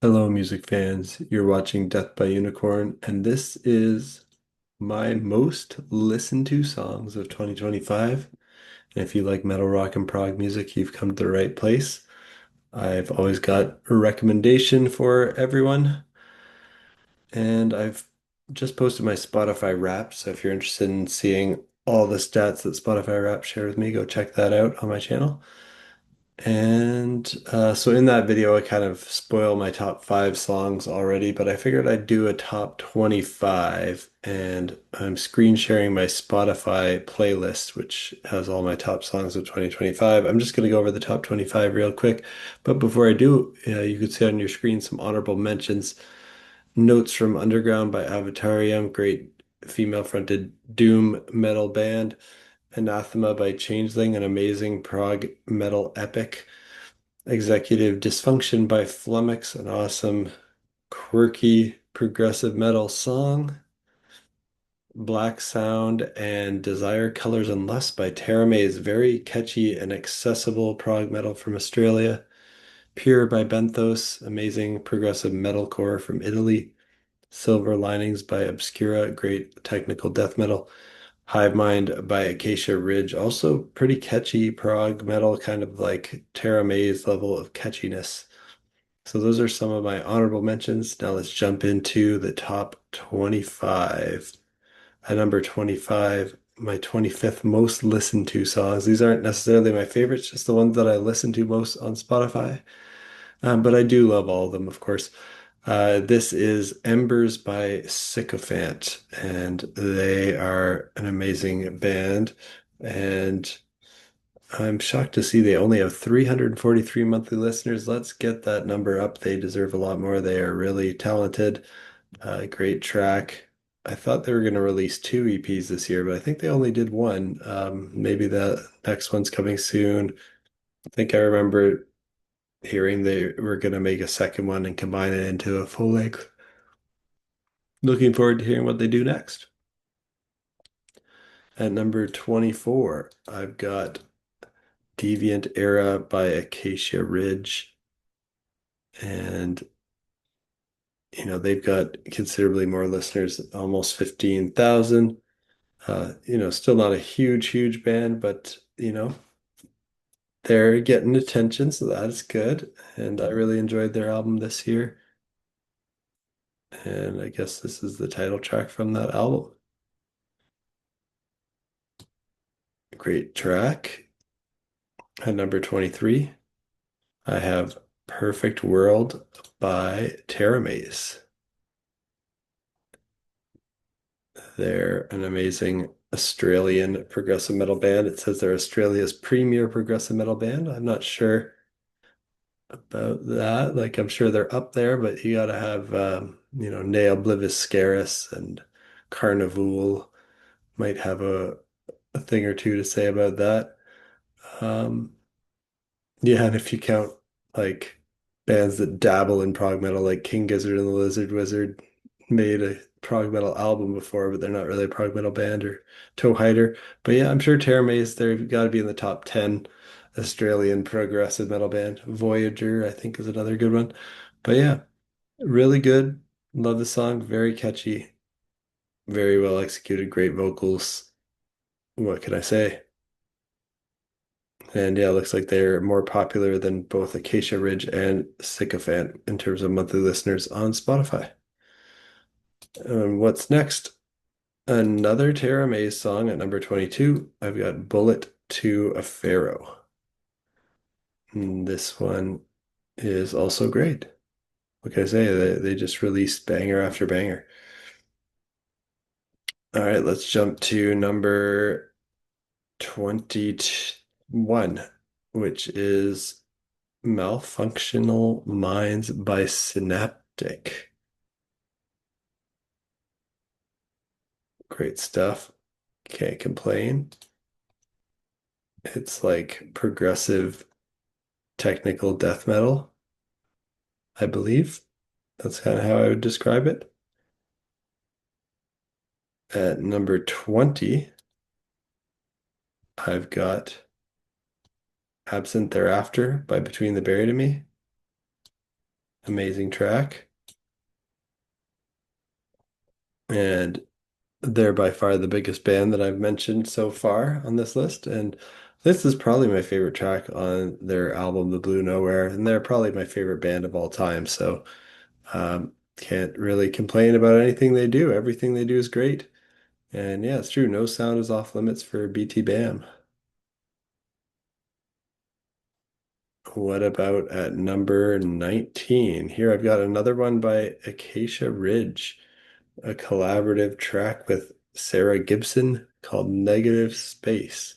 Hello, music fans. You're watching Death by Unicorn, and this is my most listened to songs of 2025. And if you like metal, rock, and prog music, you've come to the right place. I've always got a recommendation for everyone, and I've just posted my Spotify Wrapped. So if you're interested in seeing all the stats that Spotify Wrapped shared with me, go check that out on my channel. And so in that video, I kind of spoil my top five songs already, but I figured I'd do a top 25. And I'm screen sharing my Spotify playlist, which has all my top songs of 2025. I'm just going to go over the top 25 real quick. But before I do, you could see on your screen some honorable mentions. Notes from Underground by Avatarium, great female-fronted doom metal band. Anathema by Changeling, an amazing prog metal epic. Executive Dysfunction by Flummox, an awesome, quirky, progressive metal song. Black Sound and Desire Colors and Lust by Terame very catchy and accessible prog metal from Australia. Pure by Benthos, amazing progressive metalcore from Italy. Silver Linings by Obscura, great technical death metal. Hive Mind by Acacia Ridge, also pretty catchy prog metal, kind of like Tara May's level of catchiness. So those are some of my honorable mentions. Now let's jump into the top 25. At number 25, my 25th most listened to songs. These aren't necessarily my favorites, just the ones that I listen to most on Spotify. But I do love all of them, of course. This is Embers by Sycophant, and they are an amazing band. And I'm shocked to see they only have 343 monthly listeners. Let's get that number up. They deserve a lot more. They are really talented. Great track. I thought they were going to release two EPs this year, but I think they only did one. Maybe the next one's coming soon. I think I remember hearing they were going to make a second one and combine it into a full length. Looking forward to hearing what they do next. At number 24, I've got Deviant Era by Acacia Ridge. And, they've got considerably more listeners, almost 15,000. Still not a huge, huge band, but, they're getting attention, so that's good. And I really enjoyed their album this year. And I guess this is the title track from that album. Great track. At number 23, I have Perfect World by Teramaze. They're an amazing Australian progressive metal band. It says they're Australia's premier progressive metal band. I'm not sure about that. Like, I'm sure they're up there, but you gotta have, Ne Oblivis Scarus and Carnivool might have a thing or two to say about that. Um, yeah, and if you count like bands that dabble in prog metal, like King Gizzard and the Lizard Wizard made a prog metal album before, but they're not really a prog metal band, or Toe Hider. But yeah, I'm sure Terra Maze, they've got to be in the top 10 Australian progressive metal band. Voyager, I think, is another good one. But yeah, really good. Love the song. Very catchy. Very well executed. Great vocals. What can I say? And yeah, it looks like they're more popular than both Acacia Ridge and Sycophant in terms of monthly listeners on Spotify. What's next? Another Tara May song at number 22. I've got Bullet to a Pharaoh. And this one is also great. What can I say? They just released banger after banger. All right, let's jump to number 21, which is Malfunctional Minds by Synaptic. Great stuff. Can't complain. It's like progressive technical death metal, I believe. That's kind of how I would describe it. At number 20, I've got Absent Thereafter by Between the Buried and Me. Amazing track. And they're by far the biggest band that I've mentioned so far on this list. And this is probably my favorite track on their album, The Blue Nowhere. And they're probably my favorite band of all time. So can't really complain about anything they do. Everything they do is great. And yeah, it's true. No sound is off limits for BT Bam. What about at number 19? Here I've got another one by Acacia Ridge, a collaborative track with Sarah Gibson called Negative Space.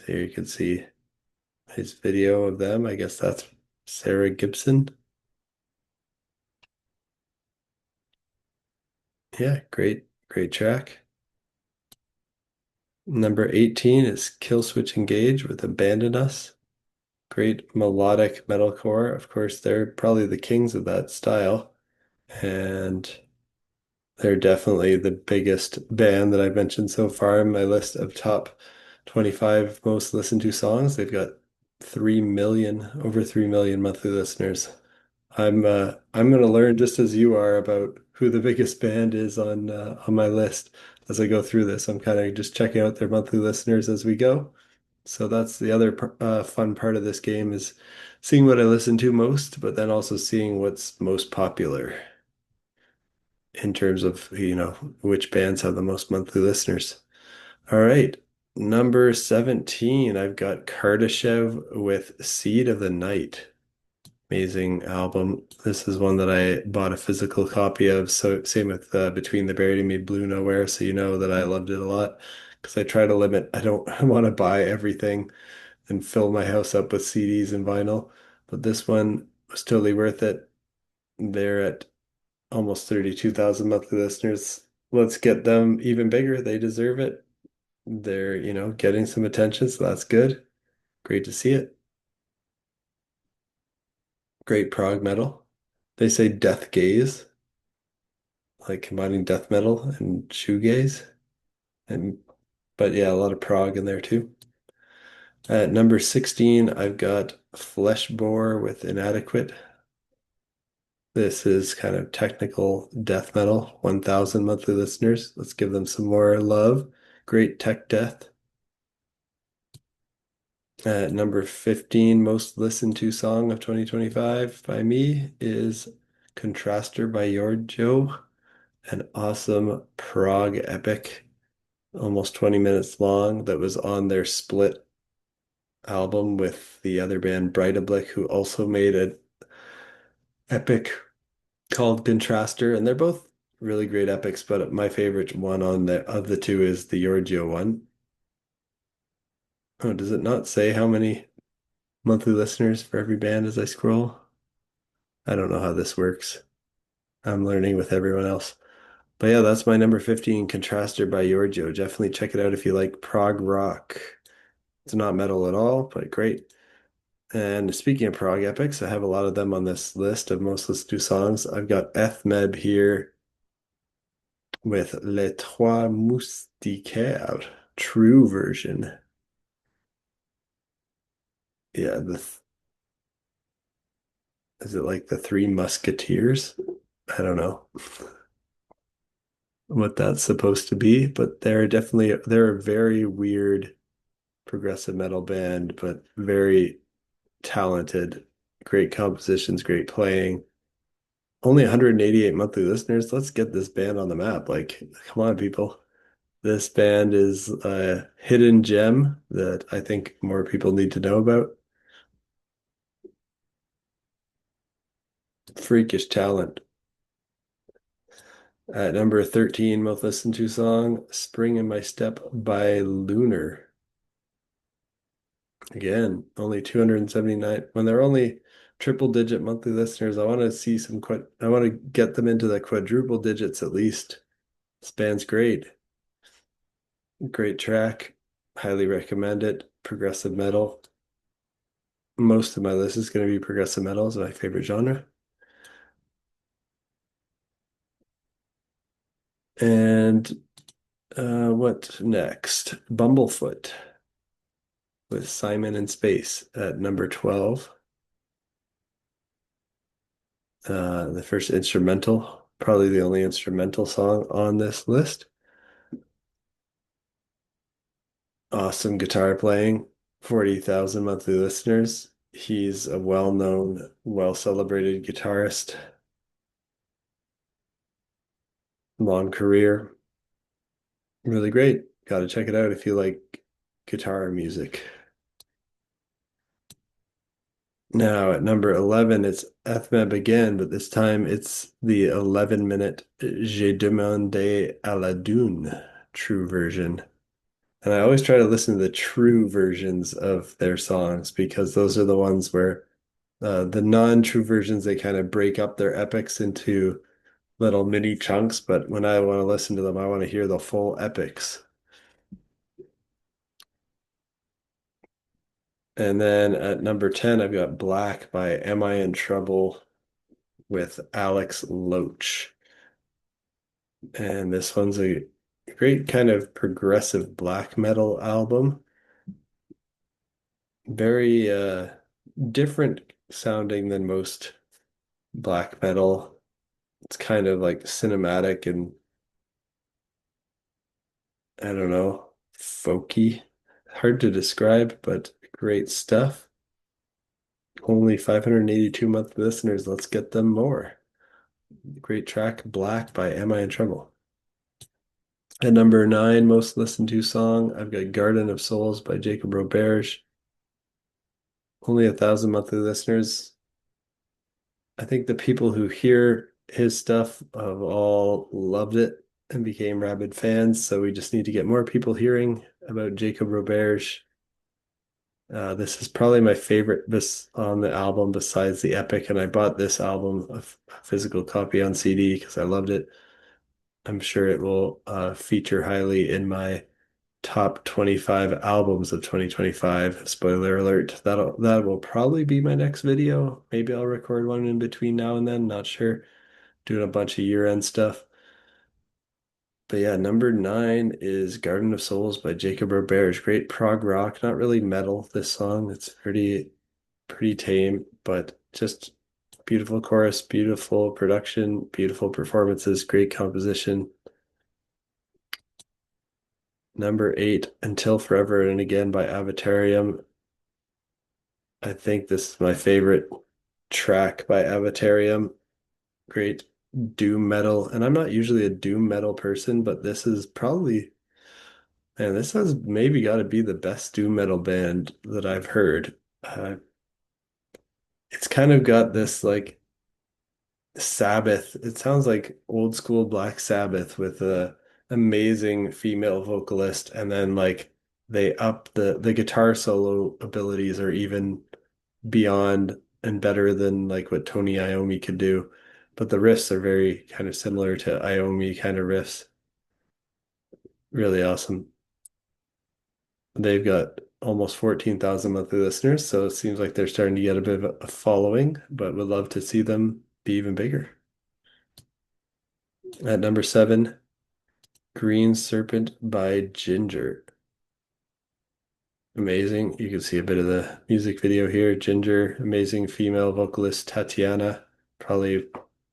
Here you can see his video of them. I guess that's Sarah Gibson. Yeah, great track. Number 18 is Killswitch Engage with Abandon Us. Great melodic metalcore. Of course, they're probably the kings of that style. And they're definitely the biggest band that I've mentioned so far in my list of top 25 most listened to songs. They've got 3 million, over 3 million monthly listeners. I'm gonna learn just as you are about who the biggest band is on my list as I go through this. I'm kind of just checking out their monthly listeners as we go. So that's the other fun part of this game is seeing what I listen to most, but then also seeing what's most popular in terms of, which bands have the most monthly listeners. All right. Number 17, I've got Kardashev with Seed of the Night. Amazing album. This is one that I bought a physical copy of. So same with Between the Buried and Me, Blue Nowhere. So you know that I loved it a lot because I try to limit. I don't want to buy everything and fill my house up with CDs and vinyl. But this one was totally worth it. They're at almost 32,000 monthly listeners. Let's get them even bigger. They deserve it. They're, getting some attention, so that's good. Great to see it. Great prog metal. They say death gaze, like combining death metal and shoegaze. And but yeah, a lot of prog in there too. At number 16, I've got Fleshbore with Inadequate. This is kind of technical death metal, 1,000 monthly listeners. Let's give them some more love. Great tech death. At number 15, most listened to song of 2025 by me is Contraster by Giorgio, an awesome prog epic, almost 20 minutes long, that was on their split album with the other band Breidablik, who also made an epic called Contraster, and they're both really great epics, but my favorite one on the of the two is the Giorgio one. Oh, does it not say how many monthly listeners for every band as I scroll? I don't know how this works. I'm learning with everyone else. But yeah, that's my number 15, Contraster by Giorgio. Definitely check it out if you like prog rock. It's not metal at all, but great. And speaking of prog epics, I have a lot of them on this list of most listened to songs. I've got Ethmeb here with Les Trois Moustiquaires, true version. Yeah, is it like the Three Musketeers? I don't know what that's supposed to be, but they're a very weird progressive metal band, but very talented, great compositions, great playing. Only 188 monthly listeners. Let's get this band on the map. Like, come on, people. This band is a hidden gem that I think more people need to know about. Freakish talent. At number 13, most listened to song, Spring in My Step by Lunar. Again, only 279. When they're only triple digit monthly listeners, I want to see I want to get them into the quadruple digits at least. This band's great. Great track. Highly recommend it. Progressive metal. Most of my list is going to be progressive metal is my favorite genre. And what next? Bumblefoot with Simon in Space at number 12. The first instrumental, probably the only instrumental song on this list. Awesome guitar playing, 40,000 monthly listeners. He's a well-known, well-celebrated guitarist, long career. Really great. Got to check it out if you like guitar music. Now at number 11, it's Ethmeb again, but this time it's the 11-minute J'ai demandé à la dune true version. And I always try to listen to the true versions of their songs because those are the ones where the non-true versions, they kind of break up their epics into little mini chunks. But when I want to listen to them, I want to hear the full epics. And then at number 10, I've got Black by Am I in Trouble with Alex Loach. And this one's a great kind of progressive black metal album. Very different sounding than most black metal. It's kind of like cinematic and I don't know, folky. Hard to describe, but great stuff. Only 582 monthly listeners. Let's get them more. Great track, Black by Am I in Trouble? At number 9, most listened to song, I've got Garden of Souls by Jacob Roberge. Only 1,000 monthly listeners. I think the people who hear his stuff have all loved it and became rabid fans. So we just need to get more people hearing about Jacob Roberge. This is probably my favorite this on the album besides the Epic, and I bought this album a physical copy on CD because I loved it. I'm sure it will feature highly in my top 25 albums of 2025. Spoiler alert. That will probably be my next video. Maybe I'll record one in between now and then, not sure. Doing a bunch of year-end stuff. But yeah, number 9 is Garden of Souls by Jacob Roberge. Great prog rock, not really metal, this song. It's pretty tame, but just beautiful chorus, beautiful production, beautiful performances, great composition. Number 8, Until Forever and Again by Avatarium. I think this is my favorite track by Avatarium. Great doom metal. And I'm not usually a doom metal person, but this is probably, man, this has maybe got to be the best doom metal band that I've heard. It's kind of got this like Sabbath. It sounds like old school Black Sabbath with a amazing female vocalist, and then like they up the guitar solo abilities are even beyond and better than like what Tony Iommi could do. But the riffs are very kind of similar to Iommi kind of riffs. Really awesome. They've got almost 14,000 monthly listeners, so it seems like they're starting to get a bit of a following, but would love to see them be even bigger. At number 7, Green Serpent by Ginger. Amazing. You can see a bit of the music video here. Ginger, amazing female vocalist Tatiana, probably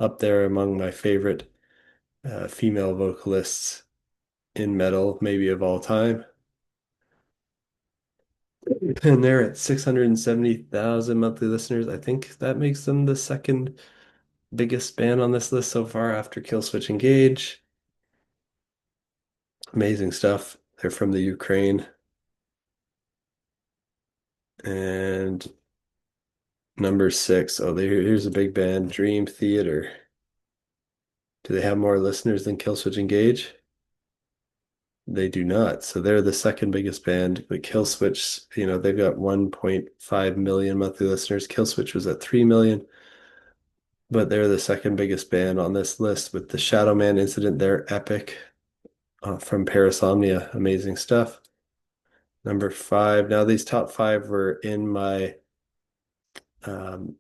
up there among my favorite female vocalists in metal, maybe of all time. And they're at 670,000 monthly listeners. I think that makes them the second biggest band on this list so far after Killswitch Engage. Amazing stuff. They're from the Ukraine. And number 6. Oh, here's a big band, Dream Theater. Do they have more listeners than Killswitch Engage? They do not. So they're the second biggest band. But Killswitch, they've got 1.5 million monthly listeners. Killswitch was at 3 million, but they're the second biggest band on this list with the Shadow Man incident. They're epic from Parasomnia. Amazing stuff. Number 5. Now these top 5 um,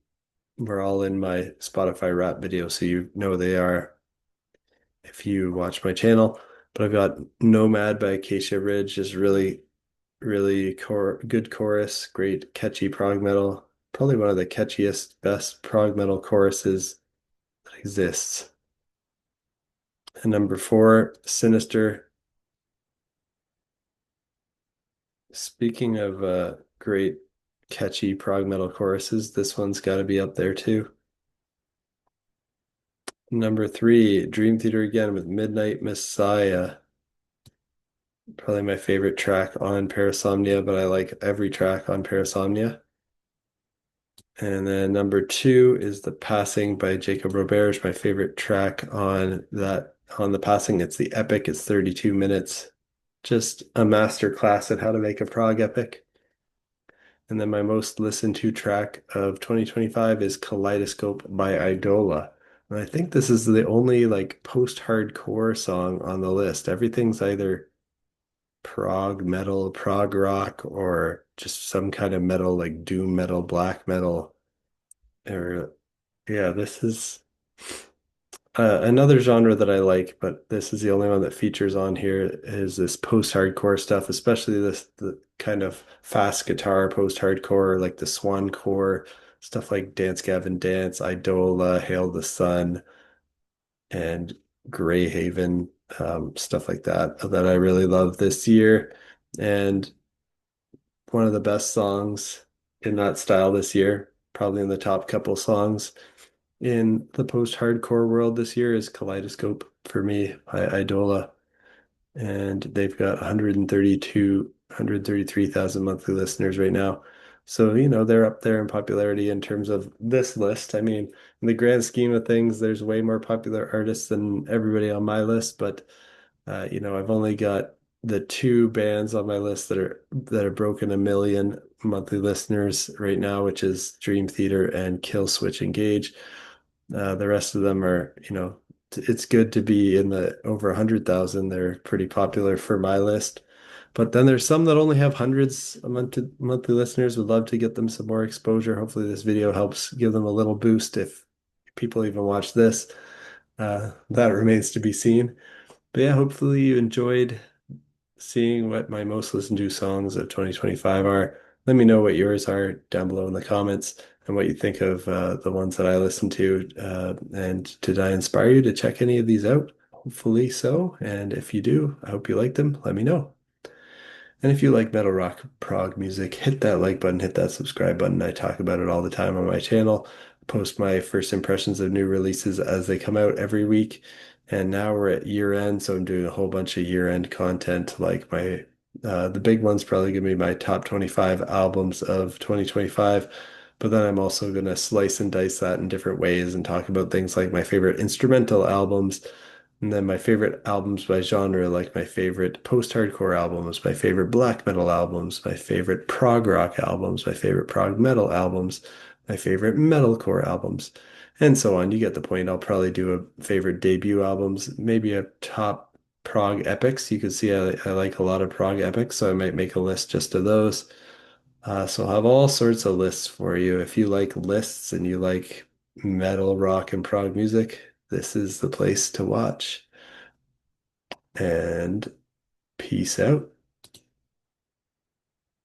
were all in my Spotify rap video, so you know they are if you watch my channel. But I've got Nomad by Acacia Ridge, just really good chorus, great catchy prog metal. Probably one of the catchiest, best prog metal choruses exists. And number four, Sinister. Speaking of great catchy prog metal choruses, this one's got to be up there too. Number three, Dream Theater again with Midnight Messiah. Probably my favorite track on Parasomnia, but I like every track on Parasomnia. And then number two is The Passing by Jacob Roberge, my favorite track on The Passing. It's the epic, it's 32 minutes. Just a master class at how to make a prog epic. And then my most listened to track of 2025 is Kaleidoscope by Idola. And I think this is the only like post-hardcore song on the list. Everything's either prog metal, prog rock, or just some kind of metal like doom metal, black metal. Or yeah, this is another genre that I like, but this is the only one that features on here is this post-hardcore stuff, especially this the kind of fast guitar post-hardcore, like the Swancore, stuff like Dance Gavin Dance, Idola, Hail the Sun, and Greyhaven, stuff like that that I really love this year. And one of the best songs in that style this year, probably in the top couple songs in the post-hardcore world this year is Kaleidoscope for me by Idola. And they've got 133,000 monthly listeners right now. So, they're up there in popularity in terms of this list. I mean, in the grand scheme of things, there's way more popular artists than everybody on my list, but I've only got the two bands on my list that are broken a million monthly listeners right now, which is Dream Theater and Kill Switch Engage. The rest of them are, it's good to be in the over 100,000. They're pretty popular for my list. But then there's some that only have hundreds of monthly listeners. Would love to get them some more exposure. Hopefully this video helps give them a little boost if people even watch this. That remains to be seen. But yeah, hopefully you enjoyed seeing what my most listened to songs of 2025 are. Let me know what yours are down below in the comments and what you think of the ones that I listened to. And did I inspire you to check any of these out? Hopefully so. And if you do, I hope you like them. Let me know. And if you like metal rock prog music, hit that like button, hit that subscribe button. I talk about it all the time on my channel. Post my first impressions of new releases as they come out every week. And now we're at year end, so I'm doing a whole bunch of year end content. Like the big one's probably gonna be my top 25 albums of 2025. But then I'm also gonna slice and dice that in different ways and talk about things like my favorite instrumental albums, and then my favorite albums by genre, like my favorite post-hardcore albums, my favorite black metal albums, my favorite prog rock albums, my favorite prog metal albums, my favorite metalcore albums, and so on. You get the point. I'll probably do a favorite debut albums, maybe a top prog epics. You can see I like a lot of prog epics, so I might make a list just of those. So I'll have all sorts of lists for you. If you like lists and you like metal, rock, and prog music, this is the place to watch. And peace out.